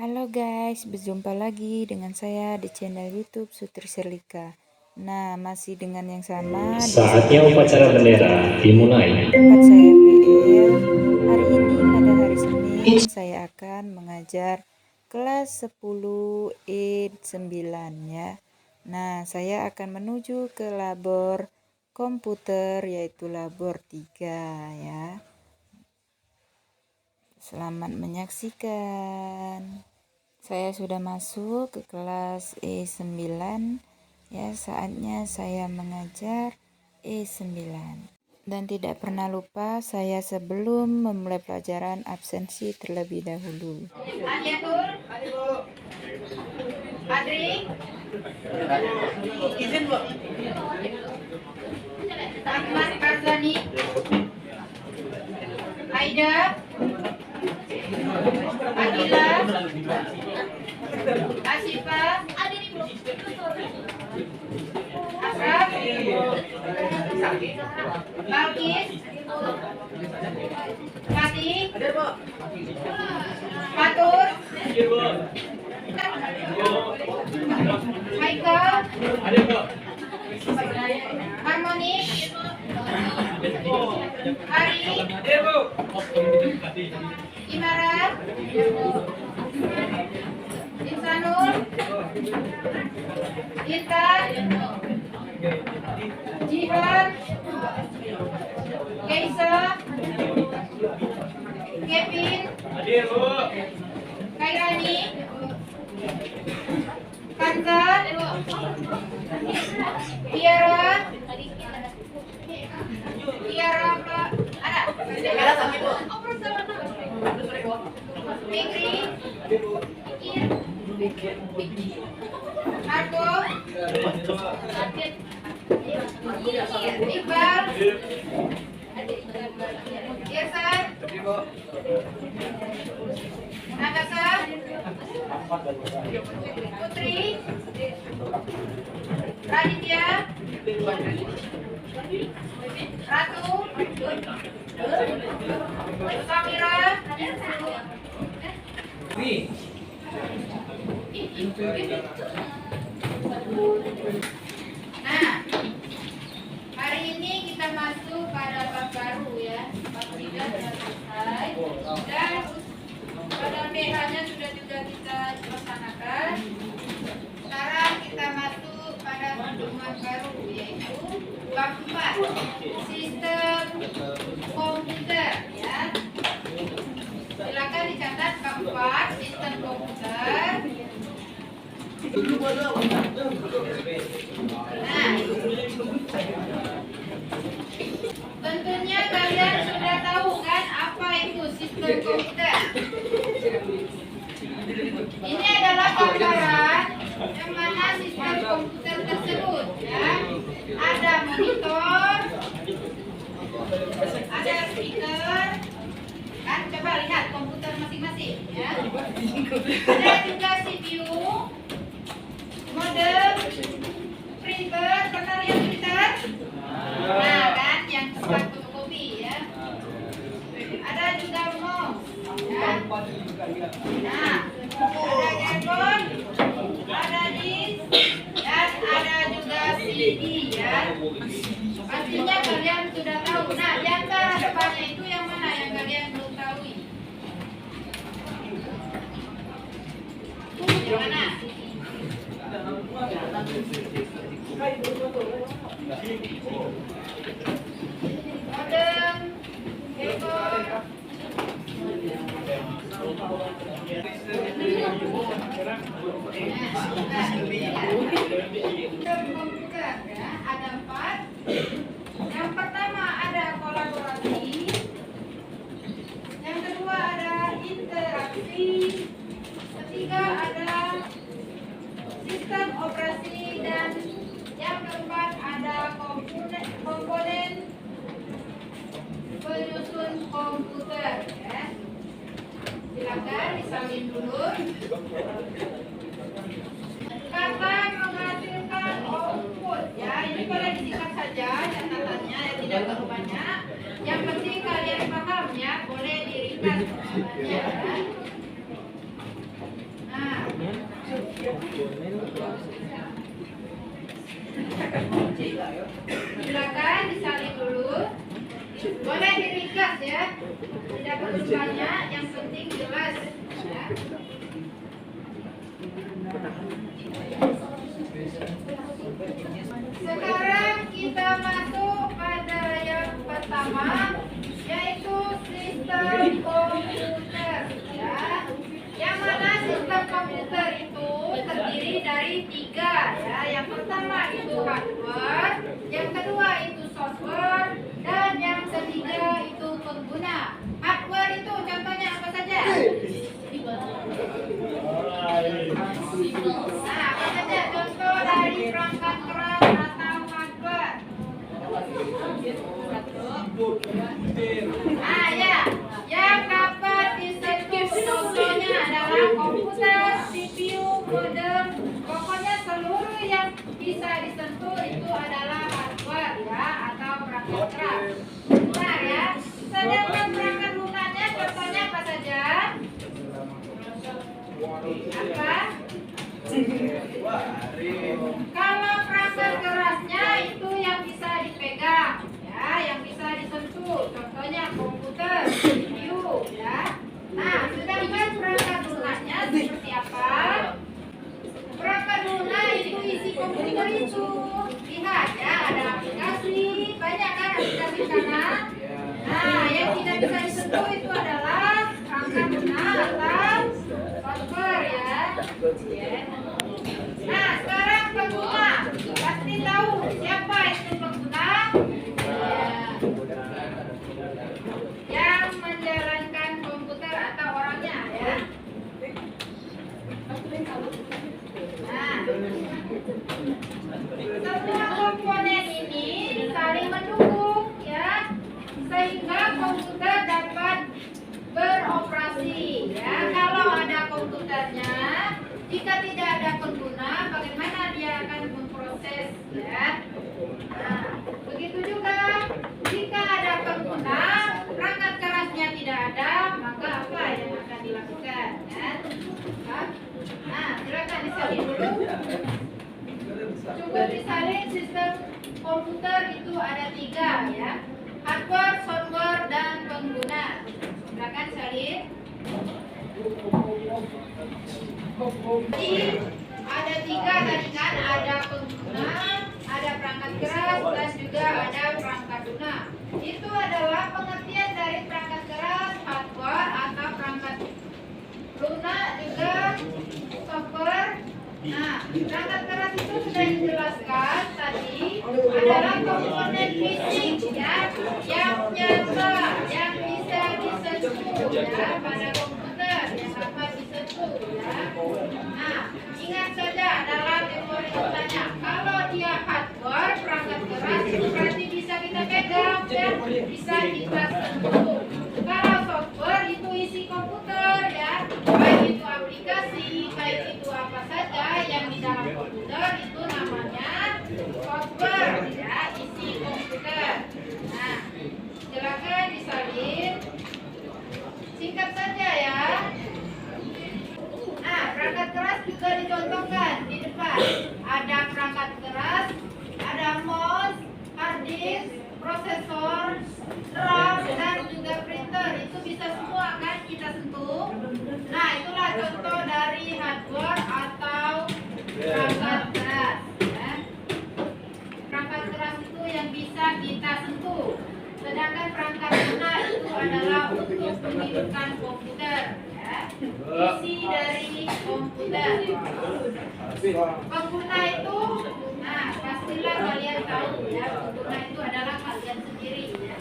Halo guys, berjumpa lagi dengan saya di channel YouTube Sutri Serlika. Nah, masih dengan yang sama. Saatnya upacara bendera dimulai. Tempat saya PL. Hari ini pada hari Senin saya akan mengajar kelas 10 E9 ya. Nah, saya akan menuju ke labor komputer yaitu labor 3 ya. Selamat menyaksikan. Saya sudah masuk ke kelas E9 ya, saatnya saya mengajar E9. Dan tidak pernah lupa saya sebelum memulai pelajaran absensi terlebih dahulu. Adri, izin Bu. Ahmad Arzani, Aida, Adila, Asifa, Asraf, Balkis, Fatih, Fatur, Michael, Harmoni, Hari, Imara, Insanul, Intan, Jihan, Keisa, Kevin, Kairani, Kanza, Tiara, Fikri, Argo, Iqbal, Irsan, Natasha, Putri, Raditya, Ratu, Samira, Nah, hari ini kita masuk pada bab baru ya. Bab 3 sudah selesai dan pada PH-nya sudah juga kita laksanakan. Sekarang kita masuk pada pedoman baru yaitu bab 4, sistem komputer ya. Silakan dicatat bab 4, sistem komputer. Nah, tentunya kalian sudah tahu kan apa itu sistem komputer. Ini adalah gambaran yang mana sistem komputer tersebut ya. Ada monitor, ada speaker, kan coba lihat komputer masing-masing ya. Ada juga CPU, modem, printer, pernah lihat printer? Nah kan yang tempat fotokopi ya. Ada juga mouse ya. Nah, ada handphone, ada disk, dan ada juga CD ya. Pastinya kalian sudah tahu. Nah, di antara depannya itu yang mana yang kalian belum tahu? Yang mana? Modem, handphone, komputer ya, ada 4. Yang pertama ada kolaborasi, yang kedua ada interaksi, ketiga ada sistem operasi, dan yang keempat ada komponen penyusun komputer ya. Silakan disalin dulu. Kata menghasilkan output ya, ini boleh disingkat saja catatannya ya, tidak terlalu banyak. Yang penting kalian paham ya, boleh diringkas ya. Silakan disalin dulu. Boleh diringkas ya. Tidak perlu banyak, yang penting jelas. Ya. Sekarang kita masuk pada yang pertama, yaitu sistem komputer. Ya. Yang mana sistem komputer itu terdiri dari 3 ya. Yang pertama itu hardware, yang kedua itu software, dan yang ketiga itu pengguna. Hardware itu contohnya apa saja? Nah, apa saja contoh dari perangkat keras atau hardware? Ah ya, yang dapat disentuh contohnya adalah komputer, CPU, modem. Pokoknya seluruh yang bisa disentuh itu adalah hardware ya, atau perangkat keras. Benar ya. Sedangkan perangkat lunaknya contohnya apa saja? Apa? Kalau perangkat kerasnya itu yang bisa dipegang ya, yang bisa disentuh. Contohnya komputer, CPU ya. Nah, sedangkan perangkat lunaknya seperti apa? Perangkat lunak itu isi komputer itu. Lihat ya, ada aplikasi, banyak kan aplikasi sana. Nah, yang tidak bisa disentuh itu adalah perangkat lunak atau software ya. Nah, sekarang pengguna. Pasti tahu siapa itu pengguna? Yang menjalankan komputer atau orangnya ya. Nah, semua komponen ini saling mendukung ya, sehingga komputer dapat beroperasi ya. Kalau ada komputernya, jika tidak ada pengguna, bagaimana dia akan memproses ya? Nah, begitu juga jika ada pengguna, perangkat kerasnya tidak ada, maka apa yang akan dilakukan ya? Nah, silakan disalin dulu. Cukup disalin. Sistem komputer itu ada 3 ya, hardware, software, dan pengguna. Silakan salin. Jadi ada 3 tadi kan, ada pengguna, ada perangkat keras, dan juga ada perangkat lunak. Itu adalah pengertian dari perangkat keras, hardware atau perangkat lunak, juga software. Nah, perangkat keras itu sudah dijelaskan tadi adalah komponen fisik ya, yang nyata, yang bisa disentuh ya, pada komputer yang dapat disentuh ya. Nah, ingat saja dalam teori utama, kalau dia hardware, perangkat keras itu berarti bisa kita pegang dan bisa kita sentuh. Kalau software itu isi komputer ya, baik itu aplikasi, baik itu apa saja yang di dalam komputer itu namanya software ya, isi komputer. Nah, silakan disalin. Singkat saja ya. Nah, perangkat keras juga dicontohkan di depan. Ada perangkat keras, ada mouse, hard disk, prosesor, RAM, dan juga printer. Itu bisa semua kan kita sentuh. Nah, itulah contoh dari hardware atau perangkat keras ya. Perangkat keras itu yang bisa kita sentuh, sedangkan perangkat lunak itu adalah untuk menghidupkan komputer ya, isi dari komputer. Pengguna itu, nah pastilah kalian tahu ya, pengguna itu adalah kalian sendiri ya.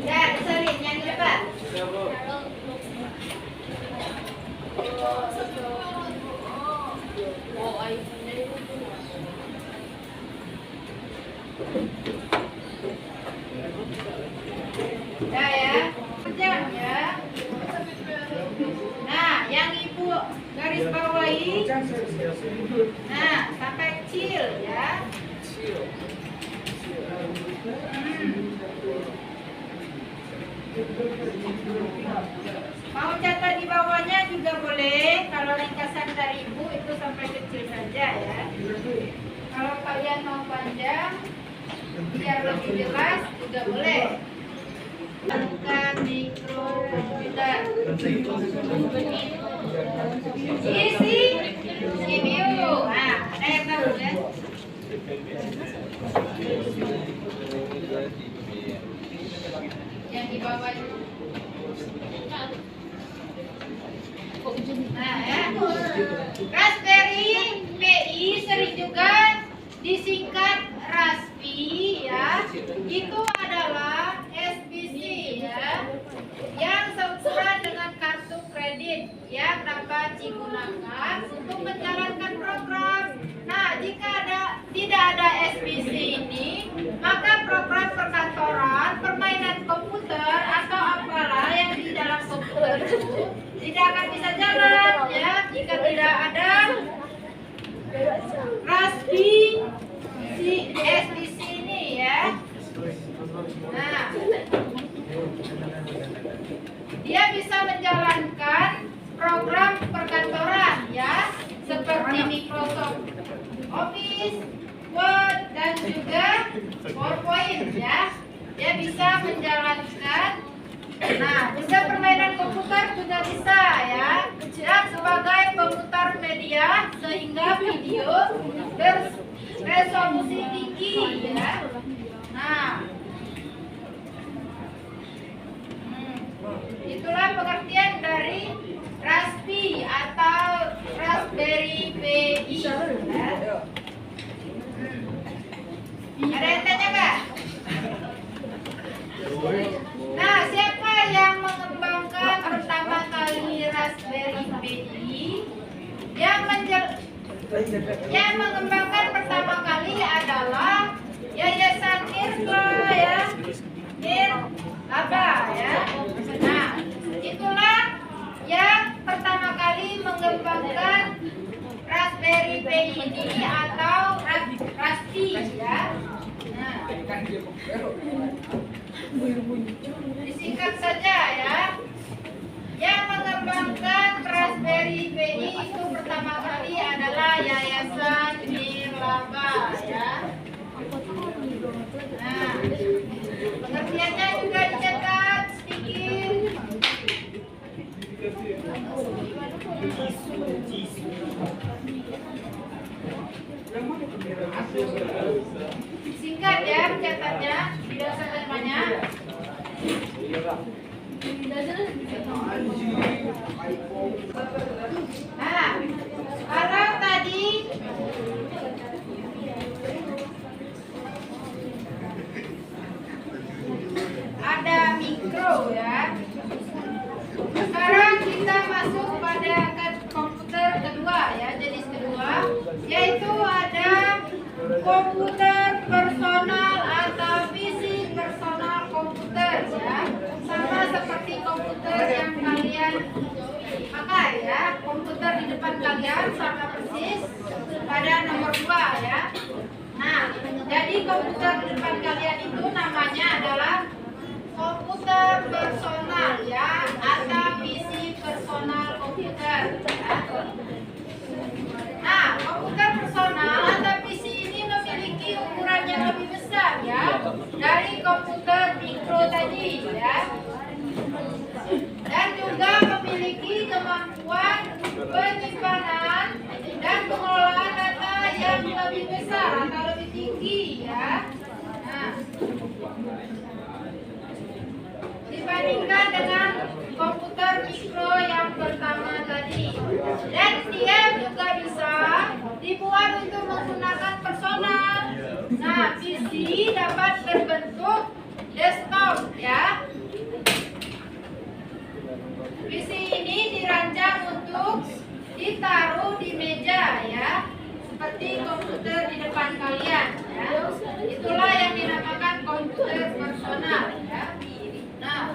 Ya, disalin yang di depan. Mau catat di bawahnya juga boleh. Kalau ringkasan dari ibu itu sampai kecil saja ya. Kalau kalian mau panjang biar lebih jelas juga boleh. Bukan mikrokomputer. Isi CPU. Nah, ada yang tahu ya? Yang di bawah itu. Nah ya, Raspberry Pi sering juga disingkat Raspi ya. Itu adalah SBC ya, yang seukuran dengan kartu kredit yang dapat digunakan untuk menjalankan program. Nah, jika tidak ada SBC ini, maka program perkantoran, permainan komputer atau apalah yang di dalam komputer itu tidak akan bisa jalan ya jika tidak ada Raspi si SBC ini ya. Nah, dia bisa menjalankan program perkantoran ya, seperti Microsoft Office, Word, dan juga PowerPoint ya. Dia bisa menjalankan. Nah, bisa permainan komputer juga bisa ya. Dan sebagai pemutar media sehingga video beresolusi tinggi ya. Nah, itulah pengertian dari Raspi atau Raspberry Pi. Ya. Ada yang tanya nggak? Nah, siapa yang mengembangkan pertama kali Raspberry Pi? Yang mengembangkan pertama kali adalah Yayasan Nirlaba ya. Nirlaba ya. Nah, itulah yang pertama kali mengembangkan Raspberry Pi ini atau Raspi ya. Nah, disingkat saja ya. Yang mengembangkan Raspberry Pi itu pertama kali adalah Yayasan Nirlaba ya. Nah, pengertiannya juga dicatat sedikit. Singkat ya pencatatnya, tidak usah banyak. Nah, kalau tadi ada mikro ya. Sekarang kita masuk pada komputer kedua ya, jenis kedua, yaitu ada komputer personal atau PC personal komputer ya. Sama seperti komputer yang kalian pakai ya. Komputer di depan kalian sama persis pada nomor 2 ya. Nah, jadi komputer di depan kalian itu namanya adalah komputer personal ya, atau PC personal komputer ya. Nah, komputer personal atau PC ini memiliki ukuran yang lebih besar ya dari komputer mikro tadi ya, dan juga memiliki kemampuan penyimpanan dan pengelolaan data yang lebih besar atau lebih tinggi ya. Nah, dibandingkan dengan komputer mikro yang pertama tadi, dan dia juga bisa dibuat untuk menggunakan personal. Nah, PC dapat berbentuk desktop ya. PC ini dirancang untuk ditaruh di meja ya, seperti komputer di depan kalian ya. Itulah yang dinamakan komputer personal ya. Nah,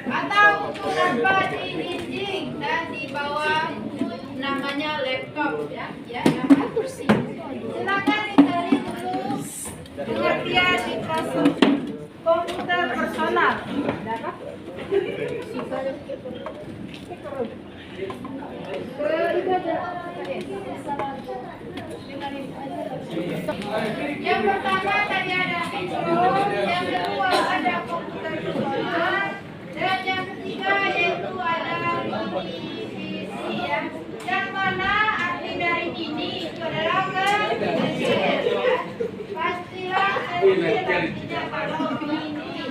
atau untuk dapat dijinjing dan di bawah namanya laptop ya, nama kursi. Silakan dicari dulu pengertian Microsoft komputer personal. Dapat? Yang pertama tadi ada mikro, yang kedua ada komputer personal, dan yang ketiga yaitu ada divisi ya. Yang mana arti dari ini itu adalah kecil ya. Pastilah kecil artinya kalau ini.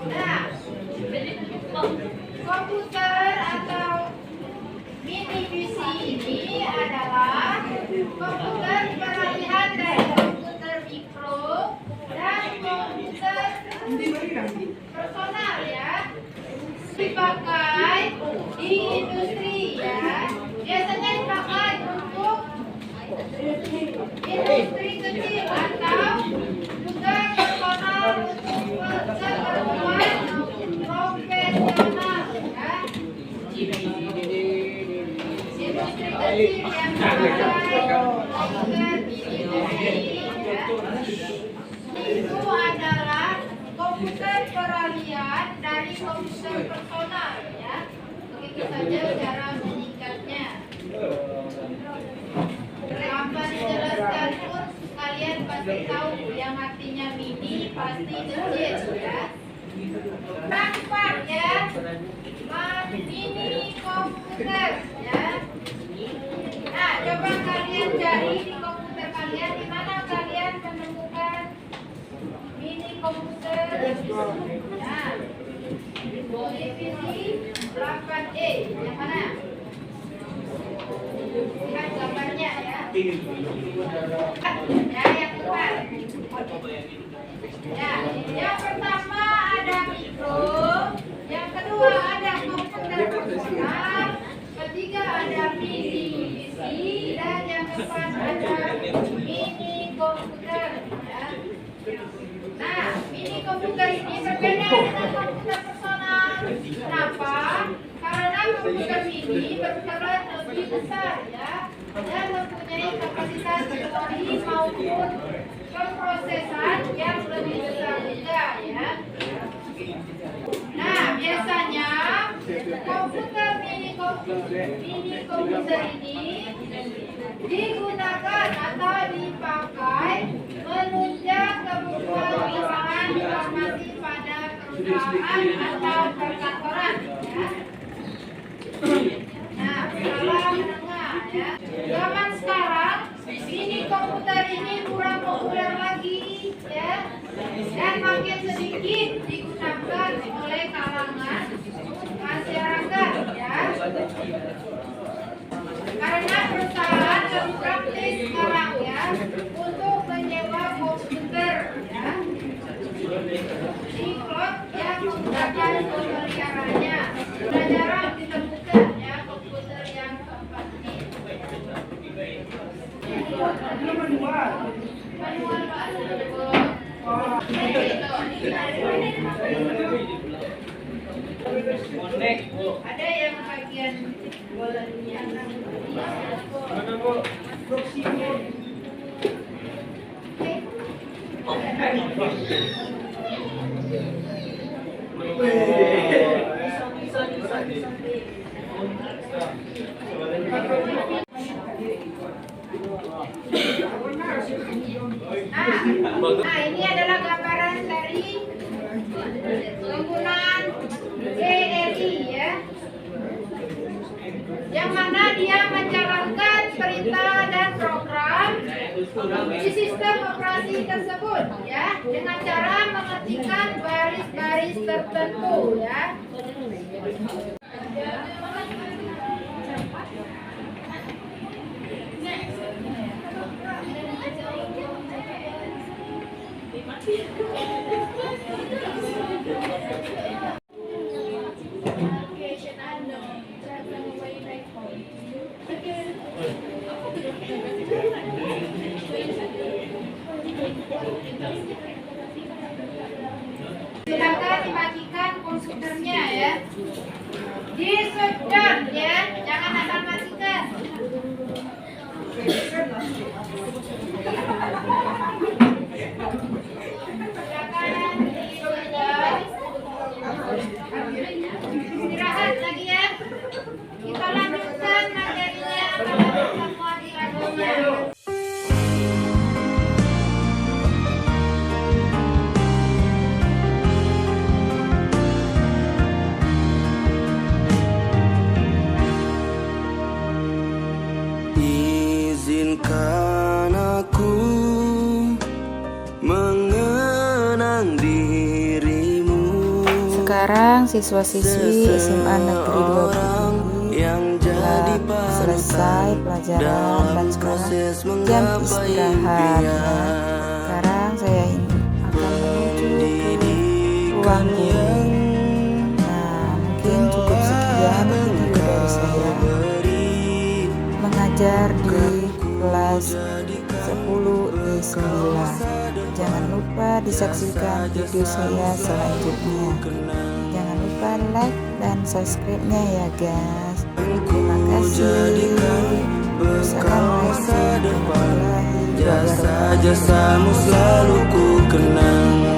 Nah, komputer atau mini PC ini adalah komputer peralihan dari komputer mikro dan komputer personal ya, dipakai di industri ya, biasanya dipakai untuk industri kecil atau juga personal untuk keperluan profesional ya. Industri kecil yang dipakai komputer itu adalah komputer peralihan dari komputer personal ya. Begitu saja cara menyingkatnya. Tanpa dijelaskan pun kalian pasti tahu yang artinya mini pasti kecil ya. Praktek ya, mini komputer ya. Nah, coba kalian cari di komputer kalian di mana kalian menemukan mini komputer. Nah, divisi 8E yang mana? Lihat gambarnya ya. Ya, yang depan. Ya, yang pertama ada mikro, yang kedua ada komputer personal, ketiga ada mini divisi, dan yang keempat ada mini komputer. Ya. Nah, mini komputer ini berbeda dengan komputer personal. Kenapa? Karena komputer mini berukuran lebih besar ya, dan mempunyai kapasitas memori maupun pemrosesan yang lebih besar juga ya. Nah, biasanya komputer mini komputer ini digunakan atau dipakai menunjang kebutuhan lapangan informasi pada perusahaan atau perkantoran ya. Nah, skala menengah ya. Zaman sekarang mini komputer ini kurang populer lagi ya, dan makin sedikit digunakan oleh kalangan masyarakat ya. Karena perusahaan lebih praktis sekarang ya untuk menyewa komputer ya di cloud yang menggunakan pemeliharaannya. Sudah jarang ditemukan ya komputer yang tempat ini. Manual ada yang bagian bolanya. Nah, ini adalah gambaran dari penggunaan BRI ya, yang mana dia menjalankan perintah dan program di sistem operasi tersebut ya, dengan cara mengetikkan baris-baris tertentu ya. Silakan dibagikan komputernya ya, di shutdown ya, jangan asal matikan. Silakan di shutdown. tentang dirimu. Sekarang siswa-siswi SMA Negeri 2 Bukit telah selesai pelajaran dan sekarang jam istirahat ya. Sekarang saya akan menuju ke ruang guru. Nah, mungkin cukup sekian video dari saya mengajar di kelas 10E9. Jangan lupa disaksikan video saya selanjutnya. Jangan lupa like dan subscribe-nya ya guys. Terima kasih. Wassalamualaikum warahmatullahi wabarakatuh. Jasamu selalu ku kenang.